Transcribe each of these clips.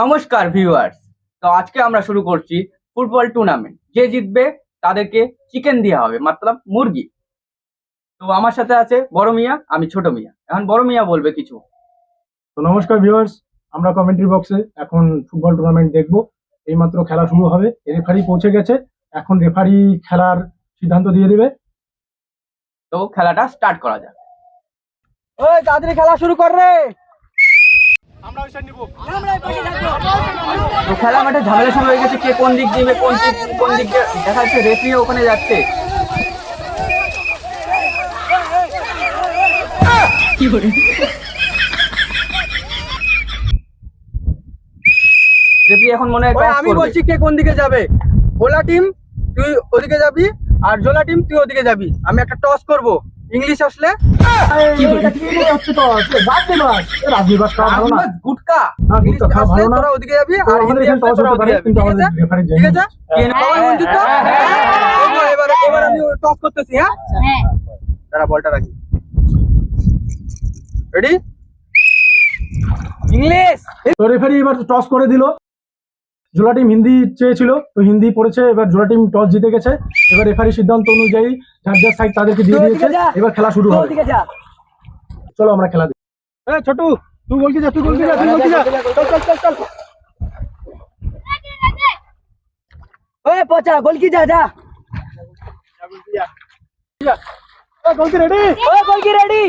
নমস্কার ভিউয়ার্স। তো আজকে আমরা শুরু করছি ফুটবল টুর্নামেন্ট। যে জিতবে তাদেরকে চিকেন দেওয়া হবে, মতলব মুরগি। তো আমার সাথে আছে বড় মিয়া, আমি ছোট মিয়া। এখন বড় মিয়া বলবে কিছু। তো নমস্কার ভিউয়ার্স, আমরা কমেন্ট্রি বক্সে এখন ফুটবল টুর্নামেন্ট দেখব। এইমাত্র খেলা শুরু হবে, রেফারি পৌঁছে গেছে। এখন রেফারি খেলার সিদ্ধান্ত দিয়ে দেবে। তো খেলাটা স্টার্ট করা যাক। ওই তাড়াতাড়ি খেলা শুরু কর রে। তো খেলা মাঠে ঝামেলা শুরু হয়ে গেছে, কে কোন দিক দিবে, কোন দিক দিয়ে দেখা যাচ্ছে রেফারি ওখানে যাচ্ছে। রেফারি এখন মনে হয় toss আমি করবে। বলছি কে কোন দিকে যাবে। ভোলা টিম তুই ওদিকে যাবি আর জোলা টিম তুই ওদিকে যাবি। আমি একটা টস করব, ইংলিশ আসলে গুটকা ইংলিশ আসলে তোরা ওদিকে যাবি আর হিন্দি আসলে তোরা ওদিকে যাবি। ঠিক আছে? সবাই মনোযোগ দাও। এবার আমি টস করতেছি। হ্যাঁ, দাঁড়া বলটা রাখি। রেডি? ইংলিশ। তো রেফারি এবার টস করে দিল। জোলা টিম হিন্দি চেয়েছিল, তো হিন্দি পড়েছে। এবার জোলা টিম টস জিতে গেছে। এবার রেফারি সিদ্ধান্ত অনুযায়ী যার যার সাইড তাদেরকে দিয়ে দিয়েছে। এবার খেলা শুরু হবে। চলো আমরা খেলা দেখি। ছোট তুই গোল কি যা, তুই গোল কি যা, তুই গোল কি যা। চল চল চল চল। ওই পচা গোল কি যা যা। গোল কি রেডি? ওই গোল কি রেডি?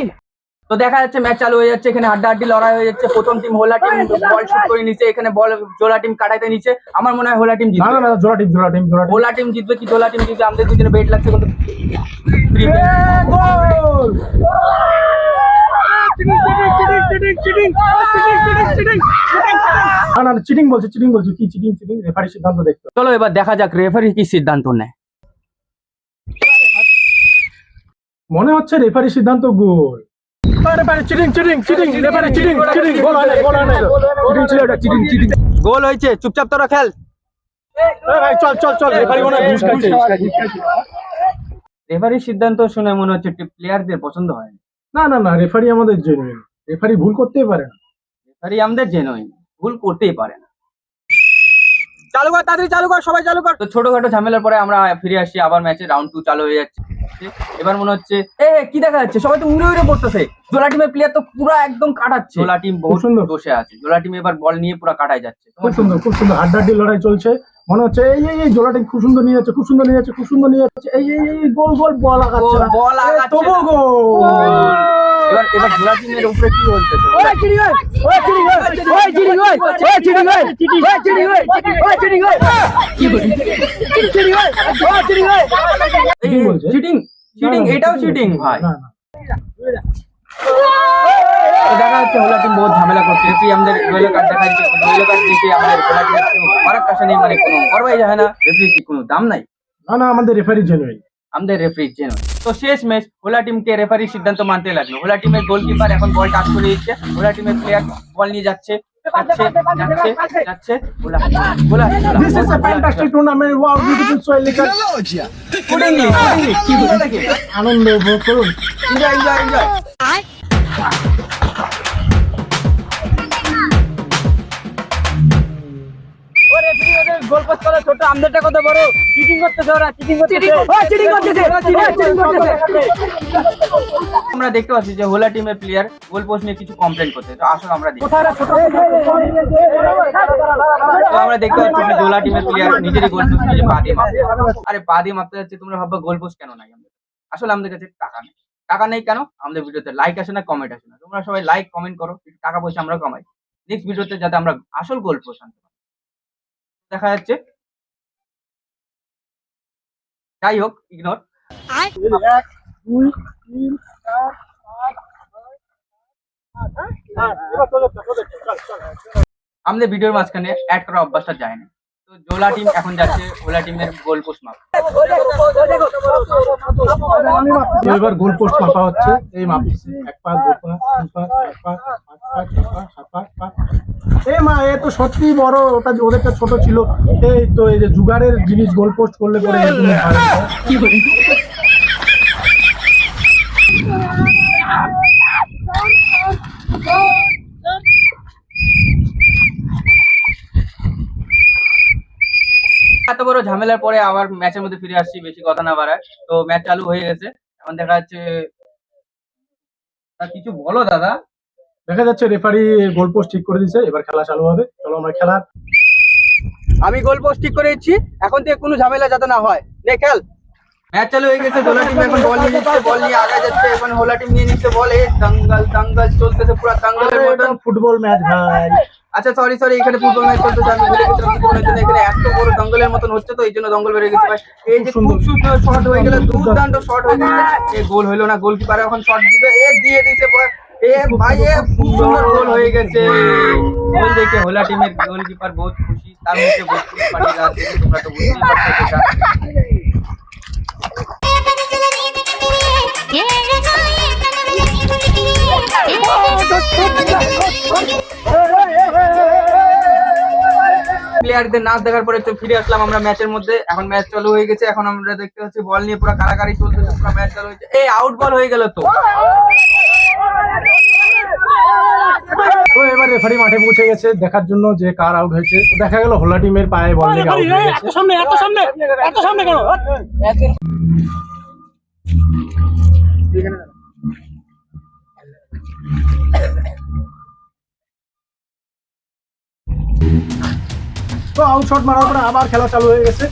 তো দেখা যাচ্ছে ম্যাচ চালু হয়ে যাচ্ছে, এখানে হাড্ডাহাড্ডি লড়াই হয়ে যাচ্ছে। প্রথম টিম হোলা টিম বল শুট করে নিচে, এখানে বল জোলা টিম কাটাইতে নিচে। আমার মনে হয় হোলা টিম না জিতবে। না না, জোলা টিম জোলা টিম জোলা টিম। হোলা টিম জিতবে কি জোলা টিম জিতবে, আমাদের দুজনে বেট লাগছে কিন্তু গোল! না না, চিটিং বলছে, চিটিং বলছে। কি চিটিং? চিটিং রেফারি সিদ্ধান্ত দেখতে হবে। চলো এবার দেখা যাক রেফারি কি সিদ্ধান্ত নেয়। মনে হচ্ছে রেফারি সিদ্ধান্ত goal. Cheating cheating cheating, referee cheating cheating. Goal হয় না, গোল হয় না। চিটিং ছিল এটা, চিটিং চিটিং। গোল হয়েছে, চুপচাপ তোরা খেল। এ ভাই চল চল চল, রেফারি মনে হয় ঘুষ খাচ্ছে। রেফারির সিদ্ধান্ত শুনে মনে হচ্ছে প্লেয়ারদের পছন্দ হয় না। না না না, রেফারি আমাদের জেনুইন। রেফারি ভুল করতেই পারে না। রেফারি আমাদের জেনুইন, ভুল করতেই পারে না। চালু কর, তাড়াতাড়ি চালু কর, সবাই চালু কর। তো ছোটখাটো ঝামেলার পরে আমরা ফিরে আসছি আবার ম্যাচে। রাউন্ড 2 চালু হয়ে যাচ্ছে। এবার মনে হচ্ছে কি দেখা যাচ্ছে, সবাই তো উড়ে উড়ে পড়তেছে। জোলা টিমের প্লেয়ার তো পুরো একদম কাটাচ্ছে। জোলা টিম বহুত সুন্দর বসে আছে। জোলা টিম এবার বল নিয়ে পুরো কাটায় যাচ্ছে। খুব সুন্দর, খুব সুন্দর। হাড্ডাহাড্ডি লড়াই চলছে। মনে হচ্ছে এই এই এই জোলা টিম খুব সুন্দর নিয়ে যাচ্ছে, খুব সুন্দর নিয়ে যাচ্ছে, খুব সুন্দর নিয়ে যাচ্ছে। এই এই এই গোল গোল, বল আগাচ্ছে না। বল আগাচ্ছে তবু না। গোল। এবার জোলা টিমের উপরে কি বলতেছে? ওই চিটিং ওই, ওই চিটিং ওই, ওই চিটিং ওই, ওই চিটিং ওই, ওই চিটিং ওই, ওই চিটিং ওই। কি বলি? চিটিং ওই, ওই চিটিং ওই। চিটিং বলছে। চিটিং চিটিং, এটাও চিটিং ভাই। না না, তো দেখা যাচ্ছে হোলা টিম বহুত ঝামেলা করছে। রেফারি আমাদের ইয়েলো কার্ড দেখাচ্ছে, ইয়েলো কার্ড দেখে আমাদের হোলা টিমের কোনো ফারাক আসে নেই, মানে কোনো করবাই যায় না। রেফারি কি কোনো দাম নাই? না না, আমাদের রেফারি জেনুইন। আমাদের রেফারি জেনুইন। তো শেষ ম্যাচ হোলা টিমকে রেফারির সিদ্ধান্ত মানতে লাগলো। হোলা টিমের গোলকিপার এখন বল টাচ করে দিচ্ছে। হোলা টিমের প্লেয়ার বল নিয়ে যাচ্ছে যাচ্ছে যাচ্ছে যাচ্ছে। হোলা হোলা This is a fantastic tournament. Wow, beautiful soil liquor. কি বলে নাকি? আনন্দ উপভোগ করুন। Enjoy enjoy enjoy. ও রেফারি ওদের গোল পোস্ট করা ছোট, আমাদেরটা কত বড়। চিটিং করতেছে ওরা, চিটিং করতেছে। ওই চিটিং করতেছে, ওই চিটিং করতেছে। আমরা দেখতে পাচ্ছি যে হোলা টিমের প্লেয়ার গোল পোস্ট নিয়ে কিছু কমপ্লেন করছে। তো আসলে আমরা দেখি। কোথায় রে ছোট? তো আমরা দেখতে পাচ্ছি যে জোলা টিমের প্লেয়ার নিজেরই গোল পোস্ট নিজে পা দিয়ে মারতে যাচ্ছে। আরে পা দিয়ে মারতে যাচ্ছে, তোমরা ভাববা গোল পোস্ট কেন নাই আমাদের? আসলে আমাদের কাছে টাকা নেই। টাকা নেই কেন? আমাদের ভিডিওতে লাইক আসে না, কমেন্ট আসে না। তোমরা সবাই লাইক কমেন্ট করো, টাকা পয়সা আমরা কামাই। নেক্সট ভিডিওতে যাতে আমরা আসল গোল পোস্ট আনতে পারি। দেখা যাচ্ছে, যাই হোক, ইগনোর। 1, 2, 3, 4, 5, 6, আমাদের ভিডিওর মাঝখানে অ্যাড করা অভ্যাসটা যায় না। তো জোলা টিম এখন যাচ্ছে হোলা টিমের গোল পোস্ট মাপ। এবার গোল পোস্ট মাপা হচ্ছে। এই মাপিছে 1 পা 2 পা 3 পা 4 পা 5 পা 6 পা 7 পা। এ মা, এ তো সত্যি বড়। ওটা ওদেরটা ছোট ছিল। এই তো এই যে জুগারের জিনিস গোল পোস্ট করলে পরে এরকম হয়। কি বলি? এত বড় ঝামেলার পরে আবার ম্যাচের মধ্যে ফিরে আসছি, বেশি কথা না বাড়ায়। তো ম্যাচ চালু হয়ে গেছে, এখন দেখা যাচ্ছে। তা কিছু বলো দাদা। দেখা যাচ্ছে রেফারি গোল পোস্ট ঠিক করে দিয়েছে, এবার খেলা চালু হবে। চলো আমরা খেলা। আমি গোল পোস্ট ঠিক করে দিচ্ছি, এখন থেকে কোনো ঝামেলা যাতে না হয়। নে খেল। ম্যাচ চালু হয়ে গেছে, দোলা টিম এখন বল নিয়ে নিচ্ছে, বল নিয়ে আগে যাচ্ছে, এখন হোলা টিম নিয়ে নিচ্ছে বল। এই দাঙ্গাল দাঙ্গাল চলতেছে, পুরো দাঙ্গালের মতন। ফুটবল ম্যাচ ভাই। আচ্ছা সরি এখানে ফুটবল ম্যাচ চলতেছে, আমি ভুলে গেছিলাম ফুটবলের জন্য। এখানে এত বড় দঙ্গলের মতন হচ্ছে, তো এই জন্য দঙ্গল বেড়ে গেছে ভাই। এই যে খুব সুন্দর শট হয়ে গেল, দুর্দান্ত শট হয়ে গেছে। এ গোল হইলো না, গোলকিপার এখন শট দিবে, এ দিয়ে দিয়েছে। এ ভাই এ খুব সুন্দর গোল হয়ে গেছে। গোল দেখে হোলা টিমের গোলকিপার বহুত খুশি, তার মুখে বত্রিশ পাটি রাত দেখে তোমরা তো বুঝতেই পারছো সেটা। প্লেয়ারদের নাচ দেখার পরে তো ফিরে আসলাম আমরা ম্যাচের মধ্যে। এখন ম্যাচ চালু হয়ে গেছে, এখন আমরা দেখতে পাচ্ছি বল নিয়ে পুরো কারাকারি চলতেছে, পুরো ম্যাচ চালু হয়েছে। এই আউট বল হয়ে গেল তো। তো এবার রেফারি মাঠে পৌঁছে গেছে দেখার জন্য যে কার আউট হয়েছে। তো দেখা গেল হোলা টিমের পায়ে বল লেগে আউট হয়ে গেছে। তো আউট শট মারার পরে আবার খেলা চালু হয়ে গেছে।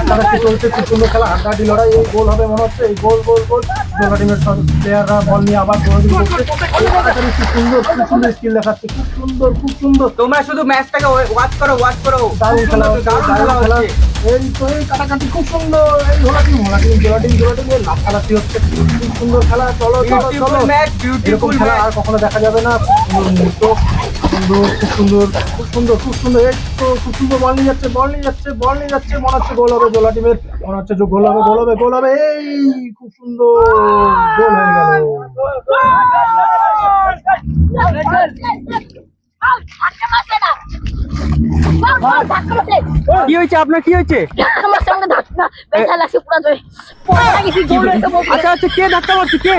খেলাটি চলছে, খুব সুন্দর খেলা, হাড্ডাহাড্ডি লড়াই। এই গোল হবে মনে হচ্ছে, এই গোল গোল গোল। হোলা টিমের সব প্লেয়াররা বল নিয়ে আবার দৌড়াদৌড়ি করছে। এই খেলাটারই খুব সুন্দর স্কিল দেখাচ্ছে, খুব সুন্দর। তোমরা শুধু ম্যাচটাকে ওয়াচ করো। দারুণ খেলা হচ্ছে, দারুণ খেলা। এই তো এই কাটাকাটি খুব সুন্দর। এই হোলা টিম জোড়া টিম এর লাফালাফি হচ্ছে, খুব সুন্দর খেলা। চলো বিউটিফুল ম্যাচ, এরকম বিউটিফুল খেলা ম্যাচ। আর কখনো দেখা যাবে না। খুব সুন্দর মুহূর্ত, খুব সুন্দর। এই তো খুব সুন্দর বল নিয়ে যাচ্ছে। মনে হচ্ছে গোল হবে জোলা টিমের, মনে হচ্ছে যে গোল হবে। এই খুব সুন্দর গোল হয়ে গেল। কি হয়েছে আপনার, কি হয়েছে? আচ্ছা কে ধাক্কা মারছে? কে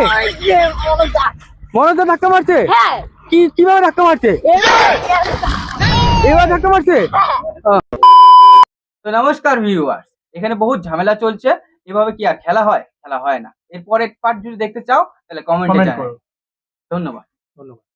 মনোজ ধাক্কা মারছে? কিভাবে ধাক্কা মারছে? এবার ধাক্কা মারছে? তো নমস্কার ভিউয়ার্স, এখানে বহুত ঝামেলা চলছে। এভাবে কি আর খেলা হয়? খেলা হয় না। এরপরের পার্ট যদি দেখতে চাও তাহলে কমেন্টে কমেন্ট জানাও। করো। ধন্যবাদ। ধন্যবাদ।